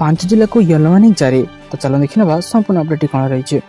5 जिला को yellow warning जारी। तो चलो देखा संपूर्ण अपडेट कौन रही।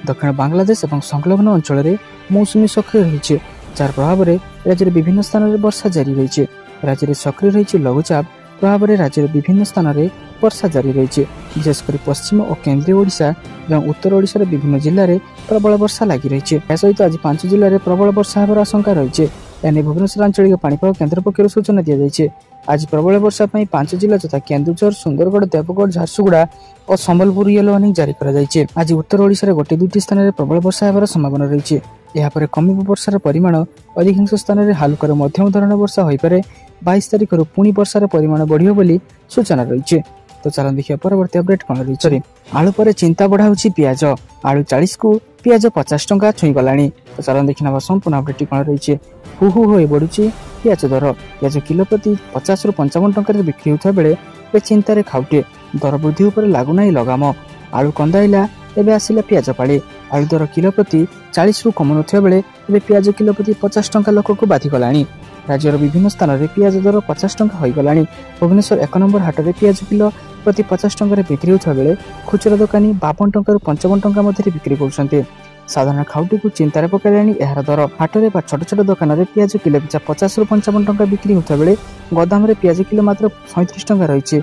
दक्षिण बांग्लादेश और संलग्न अंचल में मौसुमी सक्रिय रही, जार प्रभाव में राज्य में विभिन्न स्थान में वर्षा जारी रही। राज्य में सक्रिय रही लघुचाप प्रभाव में राज्य में विभिन्न स्थान में वर्षा जारी रही। विशेषकर पश्चिम और केन्द्रीय ओडिशा और उत्तर ओडिशार विभिन्न जिले में प्रबल वर्षा लगी रही। यह सहित आज 5 जिले में प्रबल वर्षा होवर आशंका रही। एने भुवनेश्वर आंचलिक पाणीपाग केन्द्र पक्षर सूचना दी जाए। आज प्रबल वर्षा 5 जिला तथा केन्दुझर, सुंदरगढ़, देवगढ़, झारसुगुड़ा और संबलपुर येलो वार्निंग जारी कर। आज उत्तर ओडिशा गोटे दुईटी स्थान में प्रबल वर्षा होवर संभावना रही। यापर कमिब वर्षार परिमाण अधिकांश स्थान में हालुकार मध्यम धरण वर्षा हो पारे। 22 तारिख पुणी वर्षार परिमाण बढ़ियो बोली सूचना रही। तो चलो देखिए परवर्ती अपडेट कौन रही। आलू पर चिंता बढ़ाऊँगी पियाज। आलू 40 को पियाज 50 टंका छुई गलानी। तो चलो देखना संपूर्ण अपडेट कौन रही। हु हु हो बढ़ुची पियाज दर। पियाज किलो प्रति 50 रु 55 टंका बिक्री होता बेले चिंतार खाउटे। दर वृद्धि उपर लागुना लगाम। आलू कंदाइला एवं आसला पियाज पाड़ी। आलू दर किलो प्रति 40 रु कम ना बेले पियाज किलो प्रति 50 टंका लोक को बाधिगला। राज्यर विभिन्न स्थान में पियाज दर 50 टंका हो गलानी। भुवनेश्वर 1 नंबर हाट में पियाज किलो प्रति 50 टंका बिक्री होता बेले खुचरा दोकानी 52 टंका 55 टंका मध्य बिक्री कर। साधारण खाउटी को चिंतार पकड़ानी। यार दर हाट में छोट छोट दोकान में पियाज किलो पिछा 50 रु 55 टंका बिक्री होता बेले गोदाम रे पियाज किलो मात्र 37 टंका रही।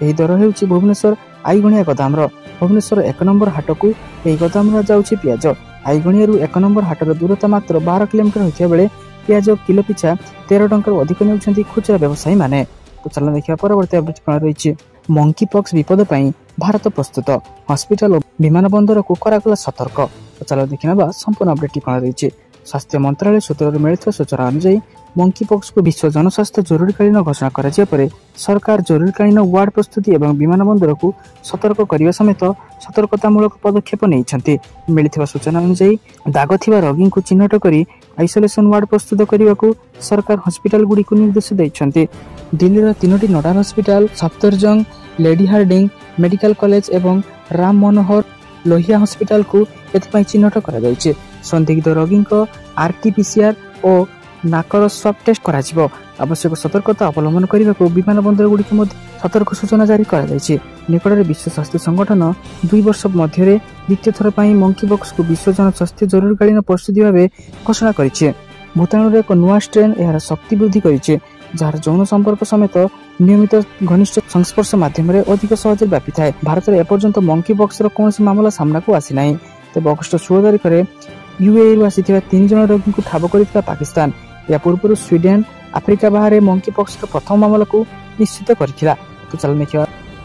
यही दर होउछि भुवनेश्वर आईगणिया गोदाम। भुवनेश्वर 1 नंबर हाट को यही गोदाम जाउछि पियाज। आईगणिया 1 नंबर हाटर दूरता मात्र 12 किलोमीटर होता बेले पियाज किलो पिछा 13 टंका अधिक नेउछन्ति खुचरा व्यवसायी माने। तो चलो देखिए परवर्ती अपडेट कौन रही। मंकी पॉक्स विपद पर भारत प्रस्तुत। हॉस्पिटल और विमान बंदर को करागला सतर्क। तो चलो देखना संपूर्ण अपडेट कौन रही। स्वास्थ्य मंत्रालय सूत्र मिलता सूचना अनुसार मंकी पॉक्स को विश्व जनस्वास्थ्य जरूरीकालीन घोषणा कर सरकार जरूरीकालीन वार्ड प्रस्तुति और विमान बंदर को सतर्क करने समेत सतर्कतामूलक पदक्षेप नहीं। मिलता सूचना अनुसार दाग थिबा रोगी को चिन्हट कर आइसोलेशन वार्ड प्रस्तुत करने को सरकार हॉस्पिटल गुड़ी को निर्देश देते। दिल्ली 3टी nodal hospital Safdarjung, lady Hardinge medical college और राम मनोहर लोहिया हॉस्पिटल को एथपाई चिन्हट कर। संदिग्ध रोगी आरटीपीसीआर और नाकर स्वाब टेस्ट करा आवश्यक सतर्कता अवलंबन करने को विमान बंदर गुड़ी सतर्क सूचना जारी कर। निकट में विश्व स्वास्थ्य संगठन 2 वर्ष मध्य द्वितीय थर पर मंकी बॉक्स को विश्व जनस्वास्थ्य जरूरीकालीन परिस्थिति भाव घोषणा कर। भूताणु एक नुआ स्ट्रेन यार शक्ति वृद्धि कर जार यौन संपर्क समेत नियमित घनिष्ठ संस्पर्श माध्यम अधिक सहज व्यापी थाए। भारत में एपर्यंत मंकी बॉक्स कौन मामला सामना को आसी ना। तेज अगस्ट 16 तारिख में यूएई आसी 3 जन रोगी को ठाब कर पाकिस्तान या पूर्व स्वीडेन आफ्रिका बाहर मंकी पॉक्स प्रथम मामला को निश्चित करथिला। तो चलो देखिए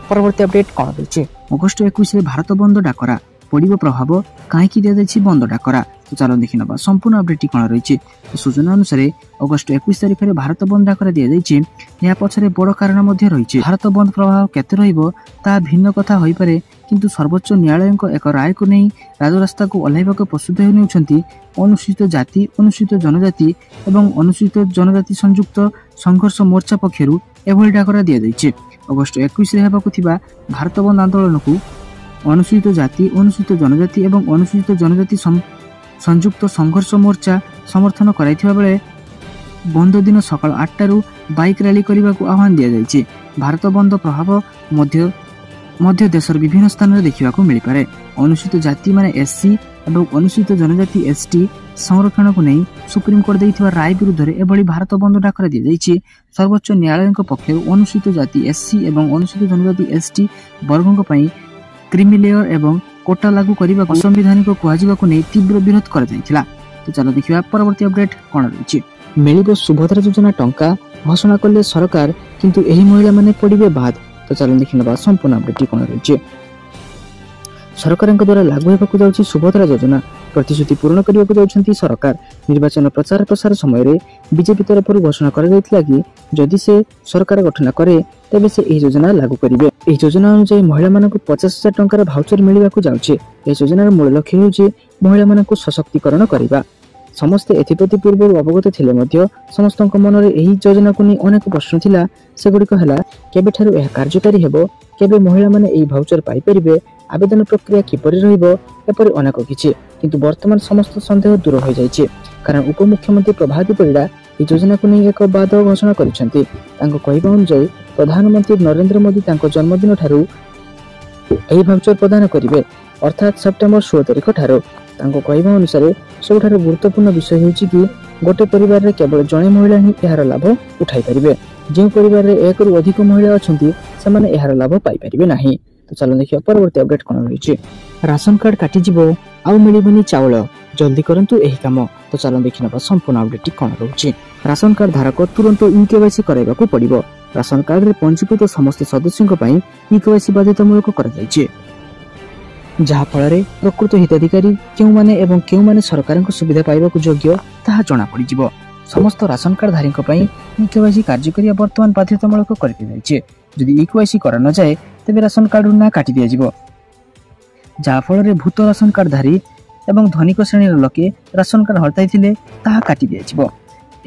परवर्ती अपडेट कौन रही। अगस्ट 21 में भारत बंद डाकरा पड़ो प्रभाव कहीं दि बंद डाकरा। तो चलो देखना संपूर्ण अपडेट कौन रही। सूचना अनुसार अगस्ट 21 तारिख में भारत बंद डाकरा दि जाए। यह पछरे बड़ कारण रही। भारत बंद प्रभाव केते रहिबो ता भिन्न कथा होई पारे, किंतु सर्वोच्च न्यायालय एक राय को नहीं राजरास्ता को ओह्लाइबा प्रस्तुत होउछन्ति अनुसूचित जाति, अनुसूचित जनजाति एवं अनुसूचित जनजाति संयुक्त संघर्ष मोर्चा पक्षरु एभली डाकरा दि जाए। अगस्ट 21 रे हेबाकु थिबा भारत बंद आंदोलन को अनुसूचित जाति, अनुसूचित जनजाति एवं अनुसूचित जनजाति संयुक्त संघर्ष मोर्चा समर्थन कराइथिबा बेले बंद दिन सकाळ 8 बाइक रैली करने को आह्वान दि जाए। भारत बंद प्रभाव मध्य देशर विभिन्न स्थान में देखा मिल पारे। अनुसूचित जाति माने एससी और अनुसूचित जनजाति एसटी संरक्षण को नहीं सुप्रीमकोर्ट देइथिबा राय विरुद्ध में एभली भारत बंद डाकरा दि जाए। सर्वोच्च न्यायालय पक्षर अनुसूचित जाति एससी और अनुसूचित जनजाति एसटी वर्गों पर क्रिमिलेयर एवं कोटा लागू करने असंवैधानिक कहु नहीं तीव्र विरोध कर। तो चलो देखिए परवर्ती अपडेट कौन रही। मिलिबो सुभद्रा योजना टंका घोषणा कले सरकार, किंतु एही महिला माने पड़िबे बाद। तो चलो देखना संपूर्ण अपडेट कौन रही। सरकार द्वारा लागू होगा जाउछि सुभद्रा योजना। प्रतिश्रुति पूर्ण करने को जाउछन्ति सरकार। निर्वाचन प्रचार प्रसार समय बीजेपी तरफ घोषणा कर कि जदि से सरकार गठन करे तेबे से यह योजना लागू करेंगे। यह योजना अनुसार महिला मानक 50,000 टंकार भाउचर मिलवाक जाउछे। यह योजनार मूल लक्ष्य होउछि महिला मानक सशक्तिकरण करबा। समस्ते एथिप्रति पूर्व अवगत थिले मध्य समस्त मन में यही योजना को नहीं अनेक प्रश्न थिला। सेगुड़िक है केबेठारु यह कार्यकारी हेबो, केबे महिला माने यही भाउचर पाई परिबे, आवेदन प्रक्रिया किपरि रहिबो, एपरि अनेक किछि। किंतु वर्तमान समस्त संदेह दूर हो जाइछे, कारण उपमुख्यमंत्री प्रभाती परिडा यह योजना को नहीं एक बाद घोषणा करिसेंति। तांको कहबा अनुसार प्रधानमंत्री नरेंद्र मोदी तांको जन्मदिन ठारू ଏହି ଭାଉଚର ପ୍ରଦାନ କରିବେ ଅର୍ଥାତ୍ ସେପ୍ଟେମ୍ବର 16 ତାରିଖ ଠାରୁ। ତାଙ୍କ କହିବା ଅନୁସାରେ ସବୁଠାରୁ ଗୁରୁତ୍ୱପୂର୍ଣ୍ଣ ବିଷୟ ହେଉଛି କି ଗୋଟିଏ ପରିବାରରେ କେବଳ ଜଣେ ମହିଳା ହିଁ ଏହାର ଲାଭ ଉଠାଇ ପାରିବେ। ଯେଉଁ ପରିବାରରେ 1ରୁ ଅଧିକ ମହିଳା ଅଛନ୍ତି ସେମାନେ ଏହାର ଲାଭ ପାଇପାରିବେ ନାହିଁ। ତ ଚାଲନ୍ତୁ ଦେଖିବା ପରବର୍ତ୍ତୀ ଅପଡେଟ୍ କ'ଣ ରହିଛି। ରାସନ କାର୍ଡ କାଟିଯିବ ଆଉ ମିଳିବନି ଚାଉଳ, ଜଲ୍ଦି କରନ୍ତୁ ଏହି କାମ। ତ ଚାଲନ୍ତୁ ଦେଖିନେବା ସମ୍ପୂର୍ଣ୍ଣ ଅପଡେଟ୍ଟି କ'ଣ ରହୁଛି। ରାସନ କାର୍ଡ ଧାରକ ତୁରନ୍ତ ଇକେୱାଇସି କରାଇବାକୁ ପଡ଼ିବ। ରାସନ କାର୍ଡରେ ପଞ୍ଜୀକୃତ ସମସ୍ତ ସଦସ୍ୟଙ୍କ ପାଇଁ ଇକେୱାଇସି ବାଧ୍ୟତାମୂଳକ କରାଯାଇଛି, ଯାହାଫଳରେ ପ୍ରକୃତ ହିତାଧିକାରୀ କେଉଁମାନେ ଏବଂ କେଉଁମାନେ ସରକାରଙ୍କ ସୁବିଧା ପାଇବାକୁ ଯୋଗ୍ୟ ତାହା ଜଣାପଡ଼ିଯିବ। ସମସ୍ତ ରାସନ କାର୍ଡ ଧାରୀଙ୍କ ପାଇଁ ଇକେୱାଇସି କାର୍ଯ୍ୟ କରିବା ବର୍ତ୍ତମାନ ବାଧ୍ୟତାମୂଳକ କରିଦିଆଯାଇଛି। ଯଦି ଇକେୱାଇସି କରାନଯାଏ ତେବେ ରାସନ କାର୍ଡରୁ ନାଁ କାଟି ଦିଆଯିବ, ଯାହାଫଳରେ ଭୂତ ରାସନ କାର୍ଡ ଧାରୀ ଏବଂ ଧନିକ ଶ୍ରେଣୀର ଲୋକେ ରାସନ କାର୍ଡ ହଟାଇଥିଲେ ତାହା କାଟି ଦିଆଯିବ।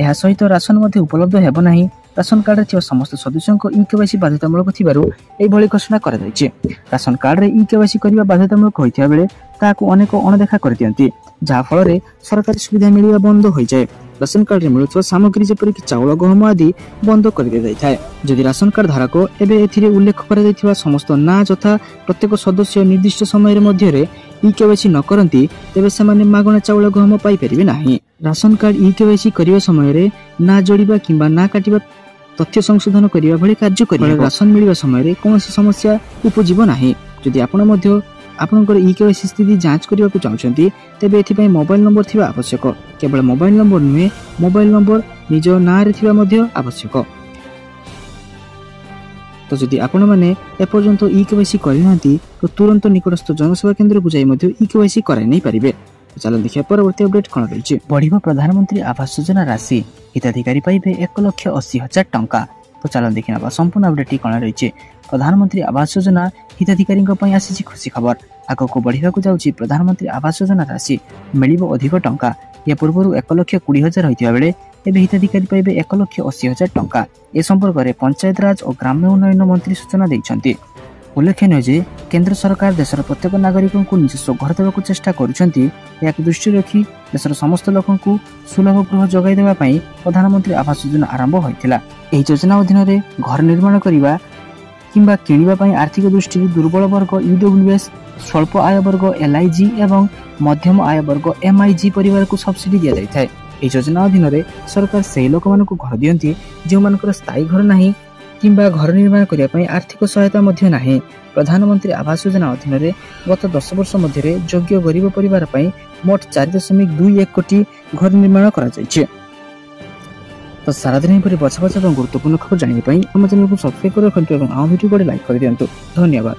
ଏହା ସହିତ ରାସନ ମଧ୍ୟ ଉପଲବ୍ଧ ହେବ ନାହିଁ। ରାସନ କାର୍ଡରେ ଥିବା ସମସ୍ତ ସଦସ୍ୟଙ୍କ ଇକେୱାଇସି ବାଧ୍ୟତାମୂଳକ ଥିବାରୁ ଏଭଳି ଘୋଷଣା କରାଯାଇଛି। ରାସନ କାର୍ଡରେ ଇକେୱାଇସି କରିବା ବାଧ୍ୟତାମୂଳକ ହୋଇଥିବା ବେଳେ ତାହାକୁ ଅନେକ ଅଣଦେଖା କରିଦିଅନ୍ତି, ଯାହାଫଳରେ ସରକାରୀ ସୁବିଧା ମିଳିବା ବନ୍ଦ ହୋଇଯାଏ। ରାସନ କାର୍ଡରେ ମିଳୁଥିବା ସାମଗ୍ରୀ ଯେପରିକି ଚାଉଳ, ଗହମ ଆଦି ବନ୍ଦ କରିଦିଆଯାଇଥାଏ। ଯଦି ରାସନ କାର୍ଡ ଧାରକ ଏବେ ଏଥିରେ ଉଲ୍ଲେଖ କରାଯାଇଥିବା ସମସ୍ତ ନାଁ ଯଥା ପ୍ରତ୍ୟେକ ସଦସ୍ୟ ନିର୍ଦ୍ଦିଷ୍ଟ ସମୟରେ ମଧ୍ୟରେ ଇକେୱାଇସି ନ କରନ୍ତି ତେବେ ସେମାନେ ମାଗଣା ଚାଉଳ ଗହମ ପାଇପାରିବେ ନାହିଁ। ରାସନ କାର୍ଡ ଇକେୱାଇସି କରିବା ସମୟରେ ନାଁ ଯୋଡ଼ିବା କିମ୍ବା ନାଁ କାଟିବା, ତଥ୍ୟ ସଂଶୋଧନ କରିବା ଭଳି କାର୍ଯ୍ୟ କରିବା ରାସନ ମିଳିବା ସମୟରେ କୌଣସି ସମସ୍ୟା ଉପୁଜିବ ନାହିଁ। ଯଦି ଆପଣ ମଧ୍ୟ ଆପଣଙ୍କର ଇକେୱାଇସି ସ୍ଥିତି ଯାଞ୍ଚ କରିବାକୁ ଚାହୁଁଛନ୍ତି ତେବେ ଏଥିପାଇଁ ମୋବାଇଲ ନମ୍ବର ଥିବା ଆବଶ୍ୟକ। କେବଳ ମୋବାଇଲ ନମ୍ବର ନୁହେଁ, ମୋବାଇଲ ନମ୍ବର ନିଜ ନାଁରେ ଥିବା ମଧ୍ୟ ଆବଶ୍ୟକ। ତ ଯଦି ଆପଣମାନେ ଏପର୍ଯ୍ୟନ୍ତ ଇକେୱାଇସି କରିନାହାନ୍ତି ତ ତୁରନ୍ତ ନିକଟସ୍ଥ ଜନସେବା କେନ୍ଦ୍ରକୁ ଯାଇ ମଧ୍ୟ ଇକେୱାଇସି କରାଇ ନେଇପାରିବେ। ଚାଲନ୍ତୁ ଦେଖିବା ପରବର୍ତ୍ତୀ ଅପଡେଟ୍ କ'ଣ ରହିଛି। ବଢ଼ିବ ପ୍ରଧାନମନ୍ତ୍ରୀ ଆବାସ ଯୋଜନା ରାଶି, ହିତାଧିକାରୀ ପାଇବେ 1,80,000 ଟଙ୍କା। ତ ଚାଲନ୍ତୁ ଦେଖିନେବା ସମ୍ପୂର୍ଣ୍ଣ ଅପଡେଟ୍ଟି କ'ଣ ରହିଛି। ପ୍ରଧାନମନ୍ତ୍ରୀ ଆବାସ ଯୋଜନା ହିତାଧିକାରୀଙ୍କ ପାଇଁ ଆସିଛି ଖୁସି ଖବର। ଆଗକୁ ବଢ଼ିବାକୁ ଯାଉଛି ପ୍ରଧାନମନ୍ତ୍ରୀ ଆବାସ ଯୋଜନା ରାଶି, ମିଳିବ ଅଧିକ ଟଙ୍କା। ଏହା ପୂର୍ବରୁ 1,20,000 ହୋଇଥିବା ବେଳେ ଏବେ ହିତାଧିକାରୀ ପାଇବେ 1,80,000 ଟଙ୍କା। ଏ ସମ୍ପର୍କରେ ପଞ୍ଚାୟତରାଜ ଓ ଗ୍ରାମ୍ୟ ଉନ୍ନୟନ ମନ୍ତ୍ରୀ ସୂଚନା ଦେଇଛନ୍ତି। ଉଲ୍ଲେଖନୀୟ ଯେ କେନ୍ଦ୍ର ସରକାର ଦେଶର ପ୍ରତ୍ୟେକ ନାଗରିକଙ୍କୁ ନିଜସ୍ୱ ଘର ଦେବାକୁ ଚେଷ୍ଟା କରୁଛନ୍ତି। ଏହାକୁ ଦୃଷ୍ଟିରେ ରଖି ଦେଶର ସମସ୍ତ ଲୋକଙ୍କୁ ସୁଲଭ ଗୃହ ଯୋଗାଇ ଦେବା ପାଇଁ ପ୍ରଧାନମନ୍ତ୍ରୀ ଆବାସ ଯୋଜନା ଆରମ୍ଭ ହୋଇଥିଲା। ଏହି ଯୋଜନା ଅଧୀନରେ ଘର ନିର୍ମାଣ କରିବା କିମ୍ବା କିଣିବା ପାଇଁ ଆର୍ଥିକ ଦୃଷ୍ଟିରୁ ଦୁର୍ବଳ ବର୍ଗ ଇଡବ୍ଲ୍ୟୁଏସ୍, ସ୍ୱଳ୍ପ ଆୟ ବର୍ଗ ଏଲ୍ଆଇଜି ଏବଂ ମଧ୍ୟମ ଆୟ ବର୍ଗ ଏମ୍ଆଇଜି ପରିବାରକୁ ସବସିଡି ଦିଆଯାଇଥାଏ। ଏହି ଯୋଜନା ଅଧୀନରେ ସରକାର ସେହି ଲୋକମାନଙ୍କୁ ଘର ଦିଅନ୍ତି ଯେଉଁମାନଙ୍କର ସ୍ଥାୟୀ ଘର ନାହିଁ କିମ୍ବା ଘର ନିର୍ମାଣ କରିବା ପାଇଁ ଆର୍ଥିକ ସହାୟତା ମଧ୍ୟ ନାହିଁ। ପ୍ରଧାନମନ୍ତ୍ରୀ ଆବାସ ଯୋଜନା ଅଧୀନରେ ଗତ 10 ବର୍ଷ ମଧ୍ୟରେ ଯୋଗ୍ୟ ଗରିବ ପରିବାର ପାଇଁ ମୋଟ 4.21 କୋଟି ଘର ନିର୍ମାଣ କରାଯାଇଛି। ତ ସାରାଦିନ ଏପରି ବଛା ବଛା ଏବଂ ଗୁରୁତ୍ୱପୂର୍ଣ୍ଣ ଖବର ଜାଣିବା ପାଇଁ ଆମ ଚ୍ୟାନେଲକୁ ସବସ୍କ୍ରାଇବ୍ କରି ରଖନ୍ତୁ ଏବଂ ଆମ ଭିଡ଼ିଓକୁ ଲାଇକ୍ କରିଦିଅନ୍ତୁ। ଧନ୍ୟବାଦ।